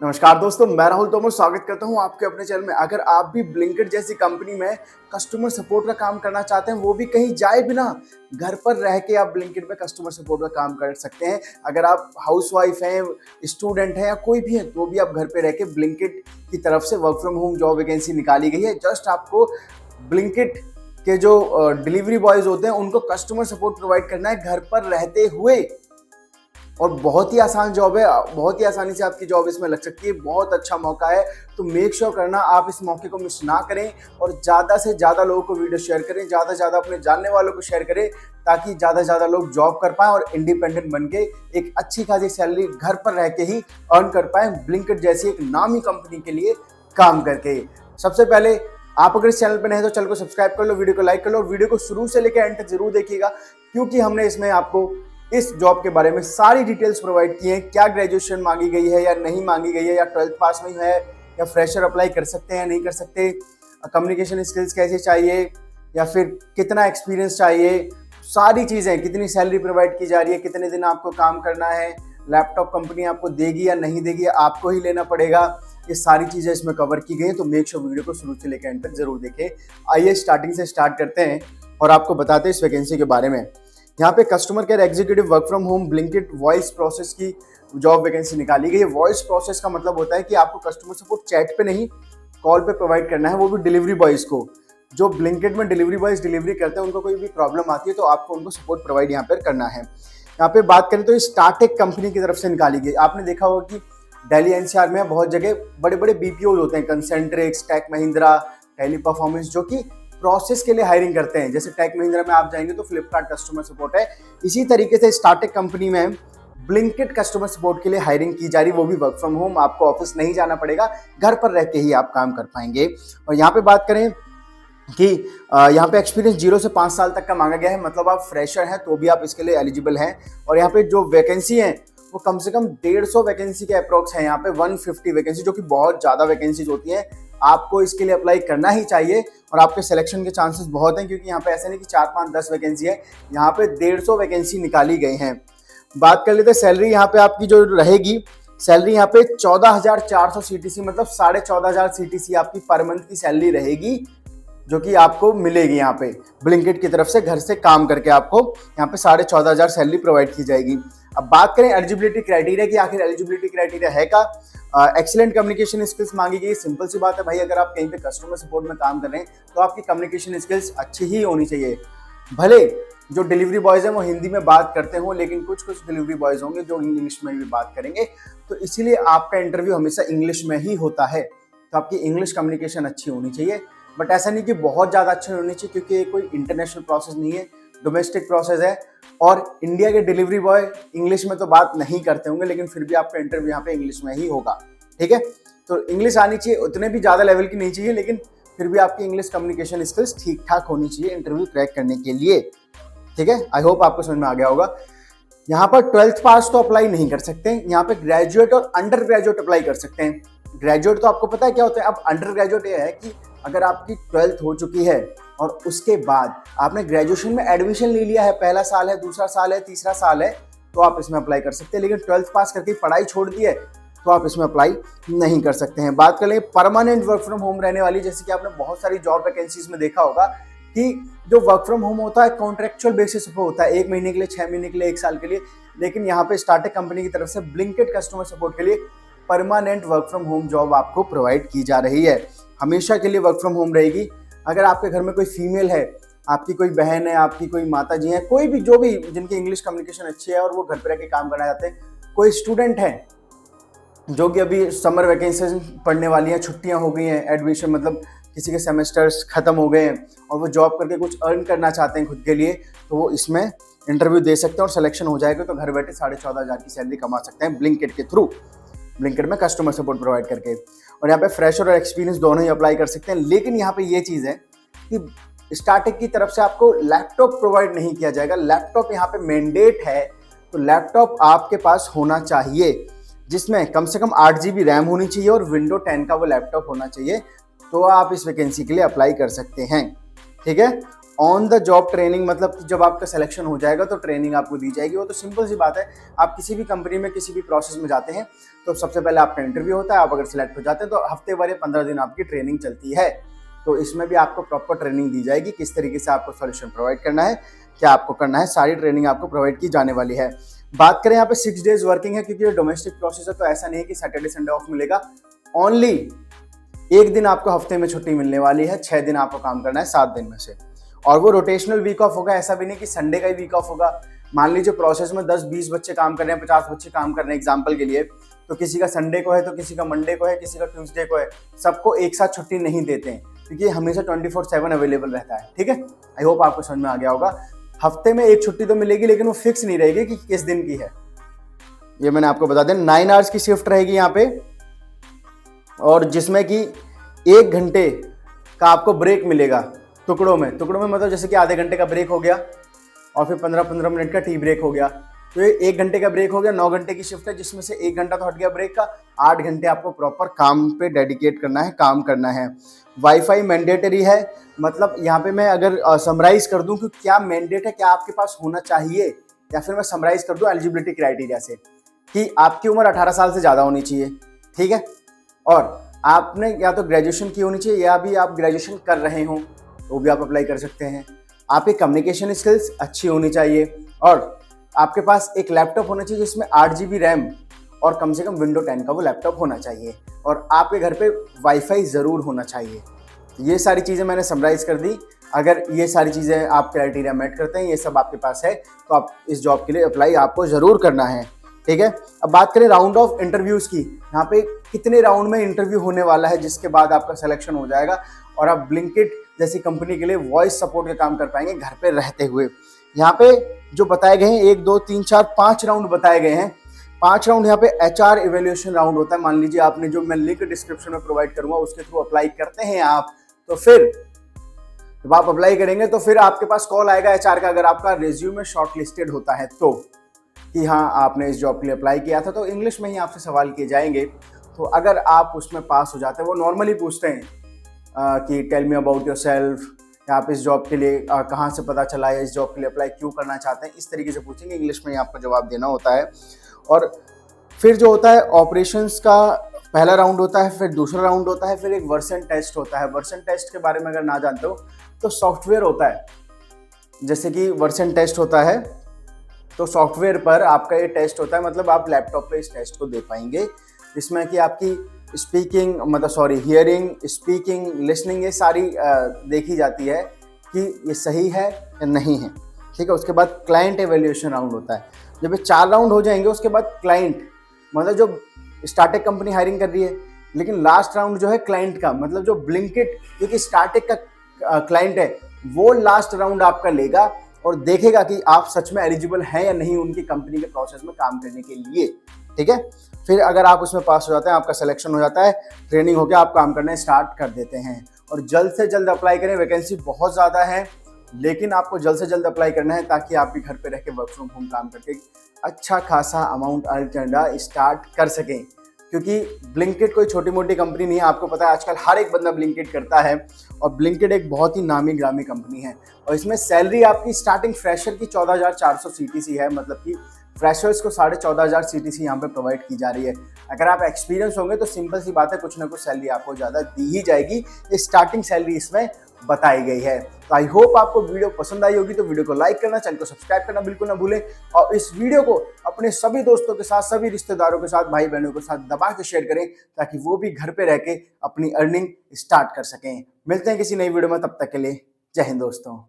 नमस्कार दोस्तों, मैं राहुल तोमर स्वागत करता हूं आपके अपने चैनल में। अगर आप भी ब्लिंकिट जैसी कंपनी में कस्टमर सपोर्ट का काम करना चाहते हैं, वो भी कहीं जाए बिना, घर पर रह के आप ब्लिंकिट में कस्टमर सपोर्ट का काम कर सकते हैं। अगर आप हाउसवाइफ हैं, स्टूडेंट हैं या कोई भी है, तो भी आप घर पे रह के ब्लिंकिट की तरफ से work from home job vacancy निकाली गई है। जस्ट आपको ब्लिंकिट के जो डिलीवरी बॉयज होते हैं उनको कस्टमर सपोर्ट प्रोवाइड करना है घर पर रहते हुए। और बहुत ही आसान जॉब है, बहुत ही आसानी से आपकी जॉब इसमें लग सकती है। बहुत अच्छा मौका है, तो मेक श्योर करना आप इस मौके को मिस ना करें और ज़्यादा से ज़्यादा लोगों को वीडियो शेयर करें, ज़्यादा से ज़्यादा अपने जानने वालों को शेयर करें, ताकि ज़्यादा से ज़्यादा लोग जॉब कर पाएं और इंडिपेंडेंट बन के एक अच्छी खासी सैलरी घर पर रह के ही अर्न कर पाएं, ब्लिंकिट जैसी एक नामी कंपनी के लिए काम करके। सबसे पहले आप अगर इस चैनल पर नहीं तो चैनल को सब्सक्राइब कर लो, वीडियो को लाइक कर लो और वीडियो को शुरू से लेकर एंड तक जरूर देखिएगा, क्योंकि हमने इसमें आपको इस जॉब के बारे में सारी डिटेल्स प्रोवाइड की हैं। क्या ग्रेजुएशन मांगी गई है या नहीं मांगी गई है, या 12th पास में है, या फ्रेशर अप्लाई कर सकते हैं या नहीं कर सकते, कम्युनिकेशन स्किल्स कैसे चाहिए, या फिर कितना एक्सपीरियंस चाहिए, सारी चीज़ें, कितनी सैलरी प्रोवाइड की जा रही है, कितने दिन आपको काम करना है, लैपटॉप कंपनी आपको देगी या नहीं देगी, आपको ही लेना पड़ेगा, ये सारी चीज़ें इसमें कवर की गई हैं। तो मेक श्योर वीडियो को शुरू से लेकर एंड तक जरूर देखें। आइए स्टार्टिंग से स्टार्ट करते हैं और आपको बताते हैं इस वैकेंसी के बारे में। यहाँ पे customer care executive work from home Blinkit voice process की जॉब वैकेंसी निकाली गई है। वॉइस प्रोसेस का मतलब होता है कि आपको कस्टमर सपोर्ट चैट पे नहीं, कॉल पे प्रोवाइड करना है, वो भी डिलीवरी बॉयज को। जो ब्लिंकिट में डिलीवरी बॉयज डिलीवरी करते हैं, उनको कोई भी प्रॉब्लम आती है तो आपको उनको सपोर्ट प्रोवाइड यहाँ पर करना है। यहाँ पे बात करें तो स्टार्टेक कंपनी की तरफ से निकाली गई। आपने देखा होगा कि दिल्ली एनसीआर में बहुत जगह बड़े बड़े बीपीओ होते हैं, कंसेंट्रिक्स, टेक महिंद्रा, टेली परफॉर्मेंस, जो कि प्रोसेस के लिए हायरिंग करते हैं। जैसे टेक महिंद्रा में आप जाएंगे तो फ्लिपकार्ट कस्टमर सपोर्ट है। इसी तरीके से स्टार्टेक कंपनी में ब्लिंकिट कस्टमर सपोर्ट के लिए हायरिंग की जा रही, वो भी वर्क फ्रॉम होम। आपको ऑफिस नहीं जाना पड़ेगा, घर पर रह के ही आप काम कर पाएंगे। और यहाँ पे बात करें कि यहाँ पे एक्सपीरियंस 0 से 5 साल तक का मांगा गया है, मतलब आप फ्रेशर हैं तो भी आप इसके लिए एलिजिबल हैं। और यहाँ पे जो वैकेंसी है वो कम से कम 150 वैकेंसी के अप्रोक्स है। यहाँ पे 150 वैकेंसी, जो कि बहुत ज़्यादा वैकेंसीज होती हैं। आपको इसके लिए अप्लाई करना ही चाहिए और आपके सिलेक्शन के चांसेस बहुत हैं, क्योंकि यहाँ पे ऐसे नहीं कि 4, 5, 10 वैकेंसी है, यहाँ पे 150 वैकेंसी निकाली गई हैं। बात कर लेते हैं सैलरी यहाँ पे आपकी जो रहेगी। सैलरी यहाँ पे 14,400 CTC, मतलब 14,500 CTC आपकी पर मंथ की सैलरी रहेगी, जो कि आपको मिलेगी यहाँ पे ब्लिंकिट की तरफ से। घर से काम करके आपको यहाँ पे 14,500 सैलरी प्रोवाइड की जाएगी। अब बात करें एलिजिबिलिटी क्राइटेरिया की, आखिर एलिजिबिलिटी क्राइटेरिया है का एक्सीलेंट कम्युनिकेशन स्किल्स मांगी गई। सिंपल सी बात है भाई, अगर आप कहीं पे कस्टमर सपोर्ट में काम कर रहे हैं तो आपकी कम्युनिकेशन स्किल्स अच्छी ही होनी चाहिए। भले जो डिलीवरी बॉयज हैं वो हिंदी में बात करते हों, लेकिन कुछ कुछ डिलीवरी बॉयज होंगे जो इंग्लिश में भी बात करेंगे, तो इसीलिए आपका इंटरव्यू हमेशा इंग्लिश में ही होता है। तो आपकी इंग्लिश कम्युनिकेशन अच्छी होनी चाहिए, बट ऐसा नहीं कि बहुत ज़्यादा अच्छी होनी चाहिए, क्योंकि ये कोई इंटरनेशनल प्रोसेस नहीं है, डोमेस्टिक प्रोसेस है। और इंडिया के डिलीवरी बॉय इंग्लिश में तो बात नहीं करते होंगे, लेकिन फिर भी आपका इंटरव्यू यहाँ पे इंग्लिश में ही होगा, ठीक है। तो इंग्लिश आनी चाहिए, उतने भी ज़्यादा लेवल की नहीं चाहिए, लेकिन फिर भी आपकी इंग्लिश कम्युनिकेशन स्किल्स ठीक ठाक होनी चाहिए इंटरव्यू क्रैक करने के लिए, ठीक है। आई होप आपको समझ में आ गया होगा। यहाँ पर 12th पास तो अप्लाई नहीं कर सकते, यहाँ पे ग्रेजुएट और अंडर ग्रेजुएट अप्लाई कर सकते हैं। ग्रेजुएट तो आपको पता है क्या होता है। अब अंडर ग्रेजुएट ये है कि अगर आपकी 12th हो चुकी है और उसके बाद आपने ग्रेजुएशन में एडमिशन ले लिया है, पहला साल है, दूसरा साल है, तीसरा साल है, तो आप इसमें अप्लाई कर सकते हैं। लेकिन 12th पास करके पढ़ाई छोड़ दी है तो आप इसमें अप्लाई नहीं कर सकते हैं। बात करें परमानेंट वर्क फ्रॉम होम रहने वाली, जैसे कि आपने बहुत सारी जॉब वैकेंसीज में देखा होगा कि जो वर्क फ्रॉम होम होता है कॉन्ट्रेक्चुअल बेसिस पर होता है, 1 महीने के लिए, 6 महीने के लिए, 1 साल के लिए। लेकिन यहाँ पे स्टार्टअप कंपनी की तरफ से ब्लिंकिट कस्टमर सपोर्ट के लिए permanent work from home job आपको प्रोवाइड की जा रही है। हमेशा के लिए वर्क फ्रॉम होम रहेगी। अगर आपके घर में कोई फीमेल है, आपकी कोई बहन है, आपकी कोई माता जी है, कोई भी, जो भी जिनकी इंग्लिश कम्युनिकेशन अच्छी है और वो घर पर रह के काम करना चाहते हैं, कोई स्टूडेंट है जो कि अभी समर वैकेंसी पढ़ने वाली हैं, छुट्टियां हो गई हैं, एडमिशन मतलब किसी के सेमेस्टर्स खत्म हो गए हैं और वो जॉब करके कुछ अर्न करना चाहते हैं खुद के लिए, तो वो इसमें इंटरव्यू दे सकते हैं और सिलेक्शन हो जाएगा तो घर बैठे 14,500 की सैलरी कमा सकते हैं ब्लिंकिट के थ्रू, ब्लिंकिट में कस्टमर सपोर्ट प्रोवाइड करके। और यहाँ पे फ्रेशर और एक्सपीरियंस दोनों ही अप्लाई कर सकते हैं। लेकिन यहाँ पे ये चीज़ है कि स्टार्टअप की तरफ से आपको लैपटॉप प्रोवाइड नहीं किया जाएगा। लैपटॉप यहाँ पे मैंडेट है, तो लैपटॉप आपके पास होना चाहिए, जिसमें कम से कम 8 GB रैम होनी चाहिए और विंडो 10 का वो लैपटॉप होना चाहिए, तो आप इस वैकेंसी के लिए अप्लाई कर सकते हैं, ठीक है। ऑन द जॉब ट्रेनिंग मतलब कि जब आपका सिलेक्शन हो जाएगा तो ट्रेनिंग आपको दी जाएगी। वो तो सिंपल सी बात है, आप किसी भी कंपनी में किसी भी प्रोसेस में जाते हैं तो सबसे पहले आपका इंटरव्यू होता है। आप अगर सिलेक्ट हो जाते हैं तो हफ्ते भर या 15 दिन आपकी ट्रेनिंग चलती है। तो इसमें भी आपको प्रॉपर ट्रेनिंग दी जाएगी, किस तरीके से आपको सॉल्यूशन प्रोवाइड करना है, क्या आपको करना है, सारी ट्रेनिंग आपको प्रोवाइड की जाने वाली है। बात करें यहाँ पे 6 डेज वर्किंग है, क्योंकि ये डोमेस्टिक प्रोसेस है तो ऐसा नहीं है कि सैटरडे संडे ऑफ मिलेगा। ओनली एक दिन आपको हफ्ते में छुट्टी मिलने वाली है, 6 दिन आपको काम करना है 7 दिन में से। और वो रोटेशनल वीक ऑफ होगा, ऐसा भी नहीं कि संडे का ही वीक ऑफ होगा। मान लीजिए प्रोसेस में 10-20 बच्चे काम कर रहे हैं, 50 बच्चे काम कर रहे हैं एग्जाम्पल के लिए, तो किसी का संडे को है तो किसी का मंडे को है, किसी का ट्यूसडे को है। सबको एक साथ छुट्टी नहीं देते हैं क्योंकि हमेशा 24/7 अवेलेबल रहता है। ठीक है, आई होप आपको समझ में आ गया होगा। हफ्ते में एक छुट्टी तो मिलेगी लेकिन वो फिक्स नहीं रहेगी कि किस दिन की है। ये मैंने आपको बता दें, 9 आवर्स की शिफ्ट रहेगी यहाँ पे, और जिसमें कि 1 घंटे का आपको ब्रेक मिलेगा टुकड़ों में मतलब जैसे कि आधे घंटे का ब्रेक हो गया और फिर 15-15 मिनट का टी ब्रेक हो गया, तो ये 1 घंटे का ब्रेक हो गया। 9 घंटे की शिफ्ट है जिसमें से 1 घंटा तो हट गया ब्रेक का। 8 घंटे आपको प्रॉपर काम पे डेडिकेट करना है, काम करना है। वाईफाई मैंडेटरी है, मतलब यहाँ पे मैं अगर समराइज कर दूं कि क्या मैंडेट है, क्या आपके पास होना चाहिए, या फिर मैं समराइज कर दूं एलिजिबिलिटी क्राइटेरिया से कि आपकी उम्र 18 साल से ज़्यादा होनी चाहिए। ठीक है, और आपने या तो ग्रेजुएशन की होनी चाहिए या भी आप ग्रेजुएशन कर रहे हो तो भी आप अप्लाई कर सकते हैं। आपकी कम्युनिकेशन स्किल्स अच्छी होनी चाहिए, और आपके पास एक लैपटॉप होना चाहिए जिसमें 8 GB रैम और कम से कम विंडो 10 का वो लैपटॉप होना चाहिए, और आपके घर पे वाईफाई ज़रूर होना चाहिए। ये सारी चीज़ें मैंने समराइज़ कर दी। अगर ये सारी चीज़ें आप क्राइटेरिया मेट करते हैं, ये सब आपके पास है, तो आप इस जॉब के लिए अप्लाई आपको ज़रूर करना है। ठीक है, अब बात करें राउंड ऑफ इंटरव्यूज़ की। यहाँ पे कितने राउंड में इंटरव्यू होने वाला है जिसके बाद आपका सिलेक्शन हो जाएगा और आप ब्लिंकिट जैसी कंपनी के लिए वॉइस सपोर्ट का काम कर पाएंगे घर पे रहते हुए। यहाँ पे जो बताए गए हैं 1, 2, 3, 4, 5 राउंड बताए गए हैं। 5 राउंड यहाँ पे HR इवेल्युएशन राउंड होता है। मान लीजिए आपने, जो मैं लिंक डिस्क्रिप्शन में प्रोवाइड करूंगा उसके थ्रू अप्लाई करते हैं आप, तो फिर जब आप अप्लाई करेंगे तो फिर आपके पास कॉल आएगा HR का, अगर आपका रिज्यूमे शॉर्टलिस्टेड होता है तो, कि हाँ आपने इस जॉब के लिए अप्लाई किया था। तो इंग्लिश में ही आपसे सवाल किए जाएंगे, तो अगर आप उसमें पास हो जाते हैं, वो नॉर्मली पूछते हैं कि tell me about yourself, या आप इस जॉब के लिए कहाँ से पता चला है, इस जॉब के लिए अप्लाई क्यों करना चाहते हैं, इस तरीके से पूछेंगे। इंग्लिश में ही आपको जवाब देना होता है। और फिर जो होता है ऑपरेशंस का पहला राउंड होता है, फिर दूसरा राउंड होता है, फिर एक वर्सन टेस्ट होता है। वर्सन टेस्ट के बारे में अगर ना जानते हो तो सॉफ्टवेयर होता है, जैसे कि वर्सन टेस्ट होता है तो सॉफ्टवेयर पर आपका ये टेस्ट होता है, मतलब आप लैपटॉप पे इस टेस्ट को दे पाएंगे, जिसमें कि आपकी स्पीकिंग हियरिंग, स्पीकिंग, लिसनिंग, ये सारी देखी जाती है कि ये सही है या नहीं है। ठीक है, उसके बाद क्लाइंट एवेल्यूएशन राउंड होता है। जब ये 4 राउंड हो जाएंगे उसके बाद क्लाइंट, मतलब जो स्टार्टअप कंपनी हायरिंग कर रही है, लेकिन लास्ट राउंड जो है क्लाइंट का, मतलब जो ब्लिंकिट क्योंकि स्टार्टअप का क्लाइंट है, वो लास्ट राउंड आपका लेगा और देखेगा कि आप सच में एलिजिबल हैं या नहीं उनकी कंपनी के प्रोसेस में काम करने के लिए। ठीक है, फिर अगर आप उसमें पास हो जाते हैं, आपका सिलेक्शन हो जाता है, ट्रेनिंग हो गया, आप काम करने स्टार्ट कर देते हैं। और जल्द से जल्द अप्लाई करें, वैकेंसी बहुत ज़्यादा है, लेकिन आपको जल्द से जल्द अप्लाई करना है ताकि आप भी घर पे रह के वर्क फ्रॉम होम काम करके अच्छा खासा अमाउंट अर्न करना स्टार्ट कर सकें। क्योंकि ब्लिंकिट कोई छोटी मोटी कंपनी नहीं है, आपको पता है आजकल हर एक बंदा ब्लिंकिट करता है, और ब्लिंकिट एक बहुत ही नामी ग्रामी कंपनी है। और इसमें सैलरी आपकी स्टार्टिंग फ्रेशर की 14,400 CTC है, मतलब कि फ्रेशर्स को 14,500 CTC यहाँ पे प्रोवाइड की जा रही है। अगर आप एक्सपीरियंस होंगे तो सिंपल सी बात है, कुछ ना कुछ सैलरी आपको ज़्यादा दी ही जाएगी। ये स्टार्टिंग सैलरी इसमें बताई गई है। तो आई होप आपको वीडियो पसंद आई होगी, तो वीडियो को लाइक करना, चैनल को सब्सक्राइब करना बिल्कुल ना भूलें, और इस वीडियो को अपने सभी दोस्तों के साथ, सभी रिश्तेदारों के साथ, भाई बहनों के साथ दबा के शेयर करें ताकि वो भी घर पे रह के अपनी अर्निंग स्टार्ट कर सकें। मिलते हैं किसी नई वीडियो में, तब तक के लिए जय हिंद दोस्तों।